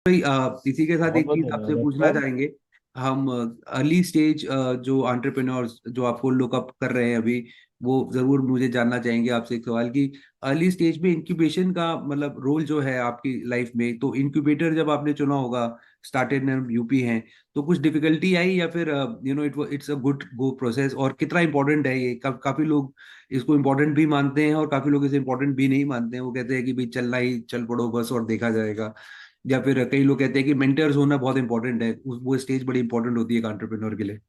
भाई इसी के साथ बहुत एक बहुत चीज आपसे धन्यवाद पूछना अक्षर। चाहेंगे। हम अर्ली स्टेज जो एंटरप्रेन्योर्स जो आपको लुक अप कर रहे हैं अभी, वो जरूर मुझे जानना चाहेंगे आपसे एक सवाल कि अर्ली स्टेज में इंक्यूबेशन का मतलब रोल जो है आपकी लाइफ में, तो इंक्यूबेटर जब आपने चुना होगा, स्टार्टेड में यूपी हैं, तो कुछ डिफिकल्टी आई या फिर it's a good go process? और कितना इंपॉर्टेंट है ये? काफी लोग इसको इम्पोर्टेंट भी मानते हैं और काफी लोग इसे इम्पोर्टेंट भी नहीं मानते हैं। वो कहते हैं कि भाई चलना ही चल पड़ो बस और देखा जाएगा। या फिर कई लोग कहते हैं कि मेंटर्स होना बहुत इंपॉर्टेंट है, वो स्टेज बड़ी इंपॉर्टेंट होती है एक एंटरप्रेन्योर के लिए।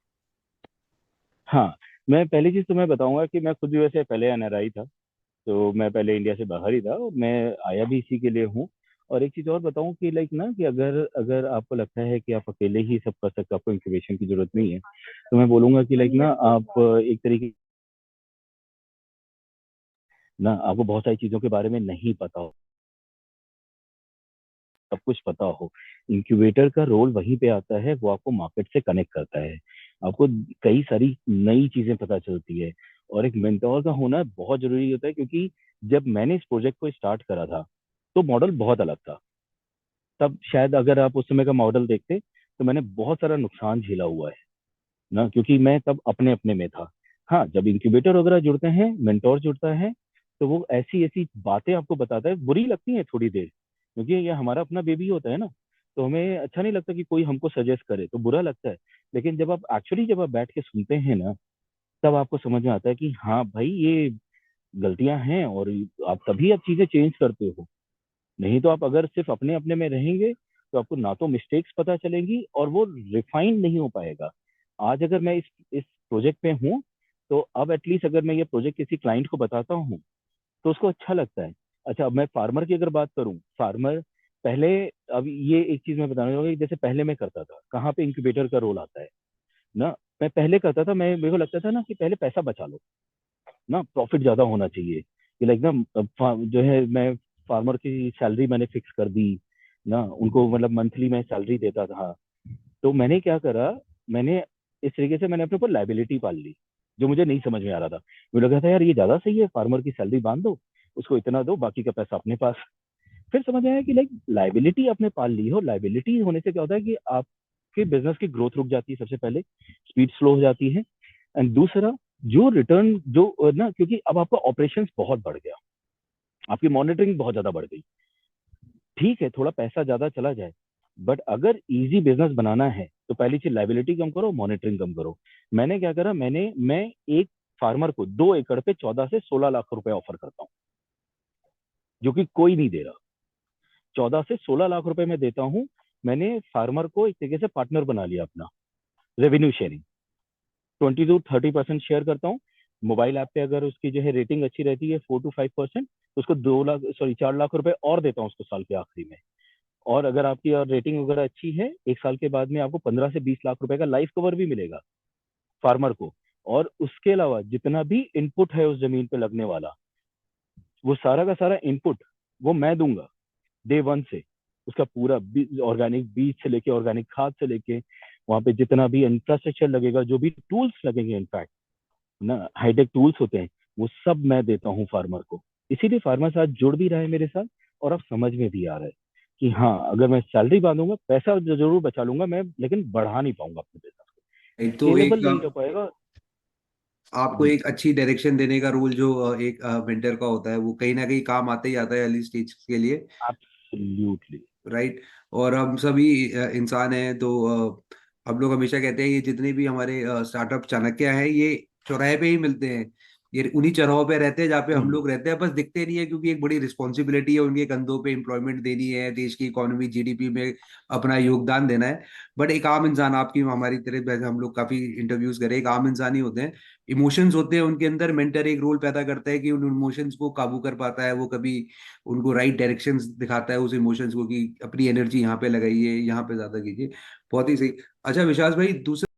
हाँ, मैं पहली चीज तो मैं बताऊंगा कि मैं खुद भी वैसे पहले एनआरआई था। तो मैं पहले इंडिया से बाहर ही था और मैं आया भी इसी के लिए हूँ। और एक चीज और बताऊं कि लाइक ना कि अगर अगर आपको लगता है कि आप अकेले ही सब कर सकते हो, आपको इंक्यूबेशन की जरूरत नहीं है, तो मैं बोलूंगा कि लाइक ना आप एक तरीके ना आपको बहुत सारी चीजों के बारे में नहीं पता हो, सब कुछ पता हो। इंक्यूबेटर का रोल वहीं पे आता है, वो आपको मार्केट से कनेक्ट करता है। आपको कई सारी नई चीजें पता चलती है। और एक मेंटोर का होना बहुत जरूरी होता है, क्योंकि जब मैंने इस प्रोजेक्ट को स्टार्ट करा था तो मॉडल बहुत अलग था। तब शायद अगर आप उस समय का मॉडल देखते तो मैंने बहुत सारा नुकसान झेला हुआ है ना, क्योंकि मैं तब अपने अपने में था। हाँ, जब इंक्यूबेटर वगैरह जुड़ते हैं, मेंटोर जुड़ता है, तो वो ऐसी ऐसी बातें आपको बताता है, बुरी लगती हैं थोड़ी देर, क्योंकि ये हमारा अपना बेबी होता है ना। तो हमें अच्छा नहीं लगता कि कोई हमको सजेस्ट करे, तो बुरा लगता है। लेकिन जब आप बैठ के सुनते हैं ना, तब आपको समझ में आता है कि हाँ भाई, ये गलतियां हैं और आप तभी आप चीजें चेंज करते हो। नहीं तो आप अगर सिर्फ अपने अपने में रहेंगे तो आपको ना तो मिस्टेक्स पता चलेंगी और वो रिफाइन नहीं हो पाएगा। आज अगर मैं इस प्रोजेक्ट पे हूँ, तो अब एटलीस्ट अगर मैं ये प्रोजेक्ट किसी क्लाइंट को बताता हूँ तो उसको अच्छा लगता है। अच्छा, अब मैं फार्मर की अगर बात करूँ, फार्मर पहले, अब ये एक चीज मैं बताना चाहूंगा कि जैसे पहले मैं करता था, कहाँ पे इंक्यूबेटर का रोल आता है ना। मैं पहले करता था, मैं मेरे को लगता था ना कि पहले पैसा बचा लो ना, प्रॉफिट ज्यादा होना चाहिए कि लाइक ना, जो है मैं फार्मर की सैलरी मैंने फिक्स कर दी ना, उनको मतलब मंथली मैं सैलरी देता था। तो मैंने क्या करा, मैंने इस तरीके से मैंने अपने ऊपर लाइबिलिटी पाल ली, जो मुझे नहीं समझ में आ रहा था। मुझे लगा था यार ये ज्यादा सही है, फार्मर की सैलरी बांध दो, उसको इतना दो, बाकी का पैसा अपने पास। फिर समझ आया कि लाइक लाइबिलिटी आपने पाल ली हो, लाइबिलिटी होने से क्या होता है कि आपके बिजनेस की ग्रोथ रुक जाती है, सबसे पहले स्पीड स्लो हो जाती है। एंड दूसरा, जो रिटर्न जो ना, क्योंकि अब आपका ऑपरेशंस बहुत बढ़ गया, आपकी मॉनिटरिंग बहुत ज्यादा बढ़ गई। ठीक है, थोड़ा पैसा ज्यादा चला जाए, बट अगर इजी बिजनेस बनाना है तो पहली चीज लाइबिलिटी कम करो, मॉनिटरिंग कम करो। मैंने क्या करा, मैं एक फार्मर को 2 एकड़ पे 14 से 16 लाख रुपए ऑफर करता हूँ, जो कि कोई नहीं दे रहा। 14 से 16 लाख रुपए मैं देता हूँ। मैंने फार्मर को एक तरीके से पार्टनर बना लिया अपना, रेवेन्यू शेयरिंग। 20 to 30% शेयर करता हूँ। मोबाइल ऐप पे अगर उसकी जो है रेटिंग अच्छी रहती है, 4 to 5%, तो उसको 2 लाख, सॉरी 4 लाख रुपए और देता हूँ उसको साल के आखिरी में। और अगर आपकी और रेटिंग वगैरह अच्छी है, 1 साल के बाद में आपको 15 से 20 लाख रुपए का लाइफ कवर भी मिलेगा फार्मर को। और उसके अलावा जितना भी इनपुट है उस जमीन पे लगने वाला, वो सारा का सारा इनपुट वो मैं दूंगा डे 1 से। उसका पूरा ऑर्गेनिक बीज से लेके, ऑर्गेनिक खाद से लेके, वहां पे जितना भी इंफ्रास्ट्रक्चर लगेगा, जो भी टूल्स लगेंगे, इनफैक्ट ना हाईटेक टूल्स होते हैं, वो सब मैं देता हूँ फार्मर को। इसीलिए फार्मर साथ जुड़ भी रहा है मेरे साथ, और अब समझ में भी आ रहा है कि हाँ, अगर मैं सैलरी बांधूंगा, पैसा जरूर बचा लूंगा मैं, लेकिन बढ़ा नहीं पाऊंगा अपने बिजनेस को, एक तो स्केलेबल एक नहीं हो पाएगा। आपको जी, एक अच्छी डायरेक्शन देने का रोल जो एक मेंटर का होता है, वो कहीं ना कहीं काम आते ही आता है अर्ली स्टेज के लिए। एब्सोल्युटली। राइट। और हम सभी इंसान हैं, तो हम लोग हमेशा कहते हैं ये जितने भी हमारे स्टार्टअप चाणक्य हैं, ये चौराहे पे ही मिलते हैं। ये उन्हीं चौराहों पे रहते हैं जहाँ पे हम हम्म। लोग रहते हैं, बस दिखते नहीं है क्योंकि एक बड़ी रिस्पॉन्सिबिलिटी है उनके कंधों पे, एम्प्लॉयमेंट देनी है, देश की इकोनॉमी जीडीपी में अपना योगदान देना है। बट एक आम इंसान, आपकी हमारी तरह, वैसे हम लोग काफी इंटरव्यूज करे, एक आम इंसान ही होते हैं। इमोशंस होते हैं उनके अंदर, मेंटर एक रोल पैदा करता है कि उन इमोशंस को काबू कर पाता है, वो कभी उनको राइट डायरेक्शंस दिखाता है उस इमोशंस को कि अपनी एनर्जी यहाँ पे लगाइए, यहाँ पे ज्यादा कीजिए। बहुत ही सही। अच्छा विशाल भाई, दूसरा